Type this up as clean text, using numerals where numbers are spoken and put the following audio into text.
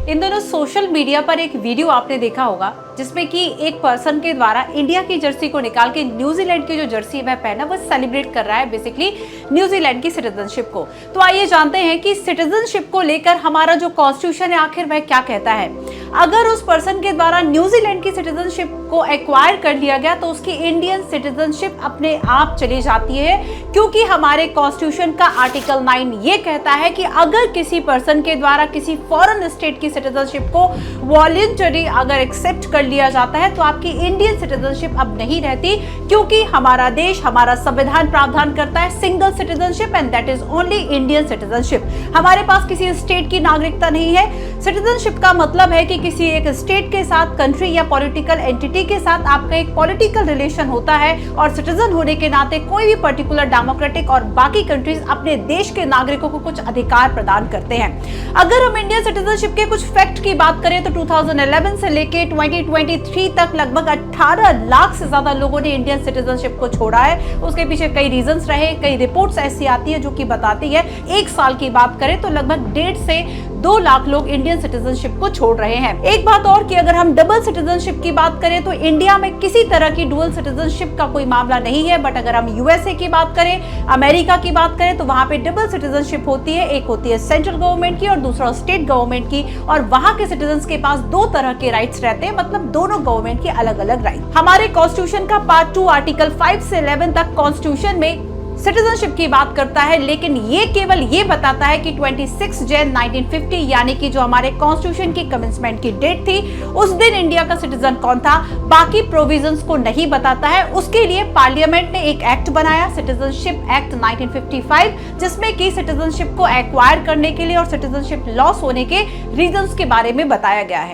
इन दोनों social media पर एक वीडियो आपने देखा होगा जिसमें कि एक पर्सन के द्वारा इंडिया की जर्सी को निकाल के न्यूजीलैंड की जो जर्सी वह पहना वो सेलिब्रेट कर रहा है बेसिकली न्यूजीलैंड की सिटीजनशिप को। तो आइए जानते हैं कि सिटीजनशिप को लेकर हमारा जो कॉन्स्टिट्यूशन है आखिर वह क्या कहता है। अगर उस पर्सन के द्वारा न्यूजीलैंड की सिटीजनशिप को एक्वायर कर लिया गया तो उसकी इंडियन सिटीजनशिप अपने आप चली जाती है, क्योंकि हमारे कॉन्स्टिट्यूशन का आर्टिकल 9 ये कहता है कि अगर किसी पर्सन के द्वारा किसी फॉरेन स्टेट की सिटीजनशिप को वॉलंटरी अगर एक्सेप्ट कर लिया जाता है तो आपकी इंडियन सिटीजनशिप अब नहीं रहती, क्योंकि हमारा देश, हमारा संविधान प्रावधान करता है single citizenship and that is only Indian citizenship. हमारे पास किसी स्टेट की नागरिकता नहीं है। सिटीजनशिप का मतलब है कि किसी एक स्टेट के साथ, कंट्री या पॉलिटिकल एंटिटी के साथ आपका एक पॉलिटिकल रिलेशन होता है और सिटीजन होने के नाते कोई भी पर्टिकुलर डेमोक्रेटिक और बाकी कंट्रीज अपने देश के नागरिकों को कुछ अधिकार प्रदान करते हैं। अगर हम इंडियन सिटीजनशिप के कुछ फैक्ट की बात करें तो 2011 से लेके 2023 तक लगभग 18 लाख से ज्यादा लोगों ने इंडियन सिटीजनशिप को छोड़ा है। उसके पीछे कई रीजंस रहे, कई रिपोर्ट्स ऐसी आती है जो कि बताती है एक साल की बात करें तो लगभग 1.5 से 2 लाख लोग इंडियन सिटीजनशिप को छोड़ रहे हैं। एक बात और कि अगर हम डबल सिटीजनशिप की बात करें तो इंडिया में किसी तरह की डुअल सिटीजनशिप का कोई मामला नहीं है, बट अगर हम यूएसए की बात करें, अमेरिका की बात करें तो वहां पे डबल सिटीजनशिप होती है। एक होती है सेंट्रल गवर्नमेंट की और दूसरा स्टेट गवर्नमेंट की, और वहां के सिटीजन्स के पास 2 तरह के राइट्स रहते हैं, मतलब दोनों गवर्नमेंट के अलग अलग राइट। हमारे कॉन्स्टिट्यूशन का पार्ट 2 आर्टिकल 5 से 11 तक कॉन्स्टिट्यूशन में सिटीजनशिप की बात करता है, लेकिन ये केवल ये बताता है कि 26 जैन 1950 यानी कि जो हमारे कॉन्स्टिट्यूशन की कमेंसमेंट की डेट थी उस दिन इंडिया का सिटीजन कौन था, बाकी प्रोविजंस को नहीं बताता है। उसके लिए पार्लियामेंट ने एक एक्ट बनाया, सिटीजनशिप एक्ट 1955, जिसमें कि सिटीजनशिप को एक्वायर करने के लिए और सिटीजनशिप लॉस होने के रीजंस के बारे में बताया गया है।